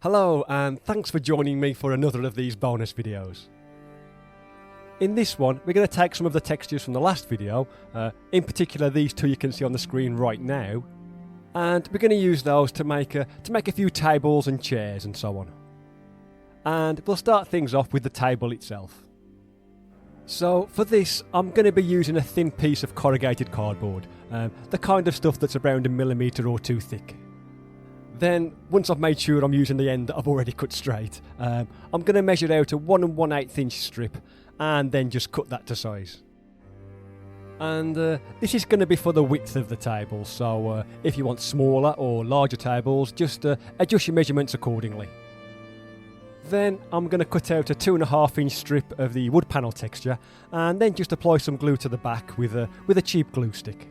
Hello and thanks for joining me for another of these bonus videos. In this one we're going to take some of the textures from the last video, in particular these two you can see on the screen right now, and we're going to use those to make a few tables and chairs and so on. And we'll start things off with the table itself. So for this I'm going to be using a thin piece of corrugated cardboard, the kind of stuff that's around 1 millimetre or 2 thick. Then, once I've made sure I'm using the end that I've already cut straight, I'm going to measure out a 1 1/8 inch strip and then just cut that to size. And this is going to be for the width of the table, so if you want smaller or larger tables, just adjust your measurements accordingly. Then I'm going to cut out a 2.5 inch strip of the wood panel texture and then just apply some glue to the back with a cheap glue stick.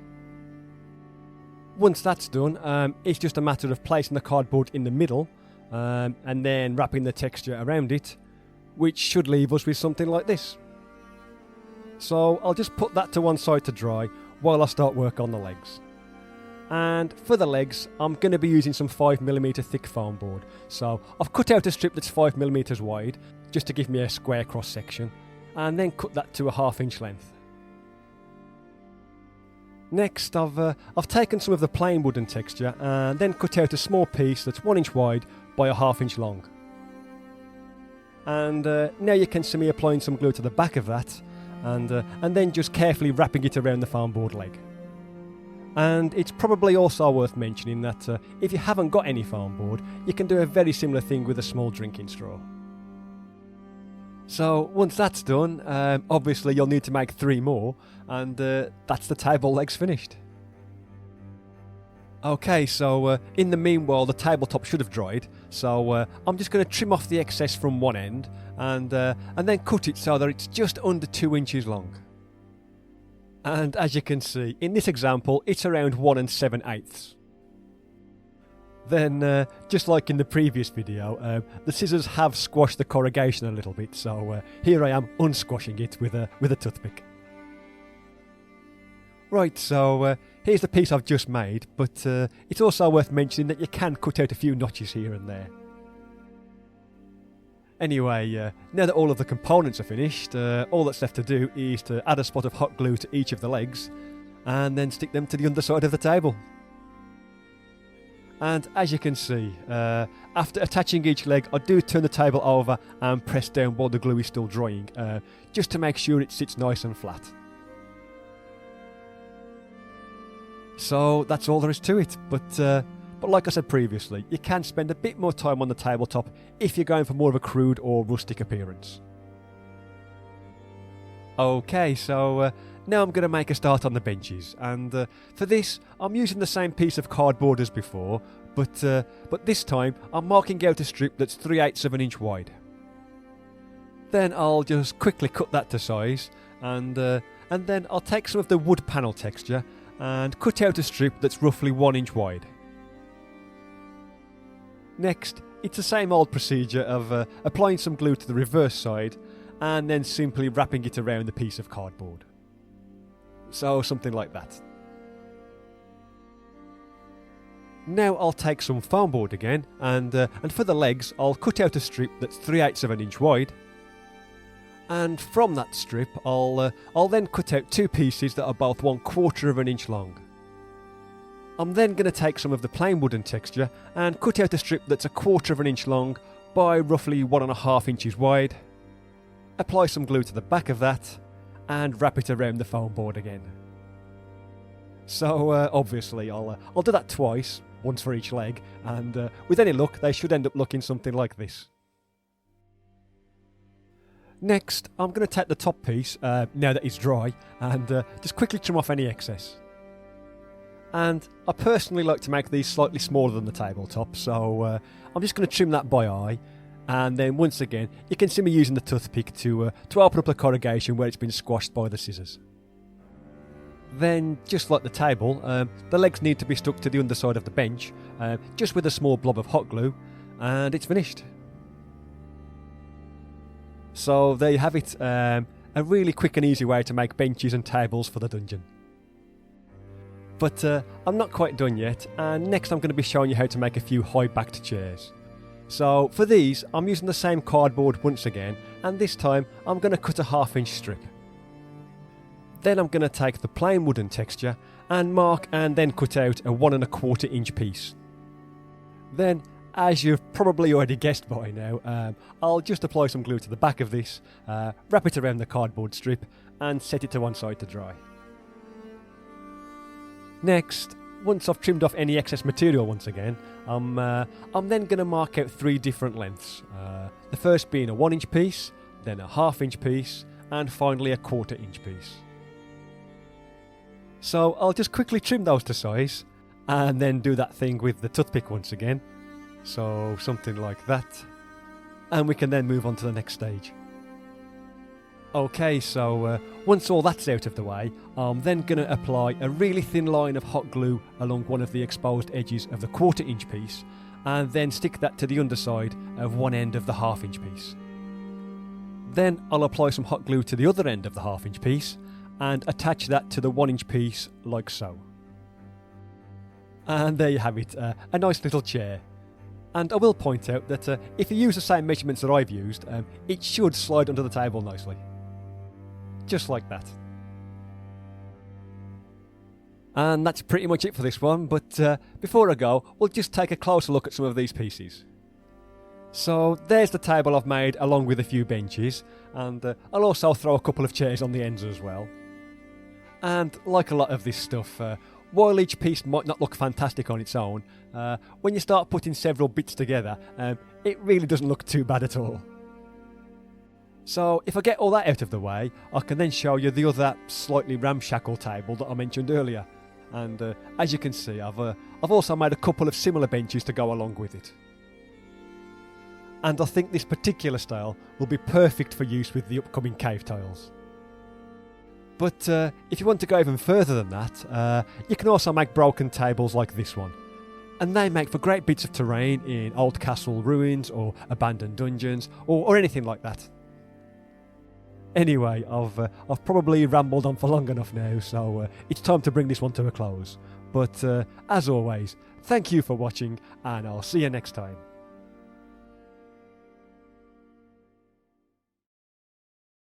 Once that's done, it's just a matter of placing the cardboard in the middle and then wrapping the texture around it, which should leave us with something like this. So I'll just put that to one side to dry while I start work on the legs. And for the legs, I'm going to be using some 5mm thick foam board. So I've cut out a strip that's 5mm wide, just to give me a square cross section, and then cut that to a 1/2 inch length. Next, I've taken some of the plain wooden texture and then cut out a small piece that's 1 inch wide by a 1/2 inch long. And now you can see me applying some glue to the back of that and then just carefully wrapping it around the foam board leg. And it's probably also worth mentioning that if you haven't got any foam board, you can do a very similar thing with a small drinking straw. So once that's done, obviously you'll need to make 3 more, and that's the table legs finished. Okay, so in the meanwhile the tabletop should have dried, so I'm just going to trim off the excess from one end and then cut it so that it's just under 2 inches long. And as you can see, in this example it's around 1 7/8. Then, just like in the previous video, the scissors have squashed the corrugation a little bit, so here I am unsquashing it with a toothpick. Right, so here's the piece I've just made, but it's also worth mentioning that you can cut out a few notches here and there. Anyway, now that all of the components are finished, all that's left to do is to add a spot of hot glue to each of the legs, and then stick them to the underside of the table. And as you can see, after attaching each leg, I do turn the table over and press down while the glue is still drying, just to make sure it sits nice and flat. So that's all there is to it, but like I said previously, you can spend a bit more time on the tabletop if you're going for more of a crude or rustic appearance. Okay, so now I'm going to make a start on the benches, and for this I'm using the same piece of cardboard as before, but this time I'm marking out a strip that's 3/8 of an inch wide. Then I'll just quickly cut that to size, and then I'll take some of the wood panel texture and cut out a strip that's roughly 1 inch wide. Next, it's the same old procedure of applying some glue to the reverse side and then simply wrapping it around the piece of cardboard. So something like that. Now I'll take some foam board again, and for the legs I'll cut out a strip that's 3/8 of an inch wide, and from that strip I'll then cut out 2 pieces that are both 1/4 of an inch long. I'm then going to take some of the plain wooden texture and cut out a strip that's 1/4 of an inch long by roughly 1.5 inches wide, apply some glue to the back of that, and wrap it around the foam board again. So obviously I'll do that twice, once for each leg, and with any luck they should end up looking something like this. Next I'm going to take the top piece, now that it's dry, and just quickly trim off any excess. And I personally like to make these slightly smaller than the tabletop, so I'm just going to trim that by eye. And then once again, you can see me using the toothpick to open up the corrugation where it's been squashed by the scissors. Then, just like the table, the legs need to be stuck to the underside of the bench, just with a small blob of hot glue, and it's finished. So there you have it, a really quick and easy way to make benches and tables for the dungeon. But I'm not quite done yet, and next I'm going to be showing you how to make a few high-backed chairs. So for these, I'm using the same cardboard once again, and this time I'm going to cut a 1/2 inch strip. Then I'm going to take the plain wooden texture and mark and then cut out a 1 1/4 inch piece. Then, as you've probably already guessed by now, I'll just apply some glue to the back of this, wrap it around the cardboard strip and set it to one side to dry. Next, once I've trimmed off any excess material once again, I'm then going to mark out 3 different lengths. The first being a 1 inch piece, then a 1/2 inch piece, and finally a 1/4 inch piece. So I'll just quickly trim those to size, and then do that thing with the toothpick once again. So something like that. And we can then move on to the next stage. Okay, so once all that's out of the way, I'm then going to apply a really thin line of hot glue along one of the exposed edges of the 1/4 inch piece, and then stick that to the underside of one end of the 1/2 inch piece. Then I'll apply some hot glue to the other end of the 1/2 inch piece, and attach that to the 1 inch piece like so. And there you have it, a nice little chair. And I will point out that if you use the same measurements that I've used, it should slide under the table nicely. Just like that. And that's pretty much it for this one, but before I go, we'll just take a closer look at some of these pieces. So there's the table I've made along with a few benches, and I'll also throw a couple of chairs on the ends as well. And like a lot of this stuff, while each piece might not look fantastic on its own, when you start putting several bits together, it really doesn't look too bad at all. So if I get all that out of the way, I can then show you the other slightly ramshackle table that I mentioned earlier. And as you can see, I've also made a couple of similar benches to go along with it. And I think this particular style will be perfect for use with the upcoming cave tiles. But if you want to go even further than that, you can also make broken tables like this one. And they make for great bits of terrain in old castle ruins or abandoned dungeons or anything like that. Anyway, I've probably rambled on for long enough now, so it's time to bring this one to a close. But as always, thank you for watching, and I'll see you next time.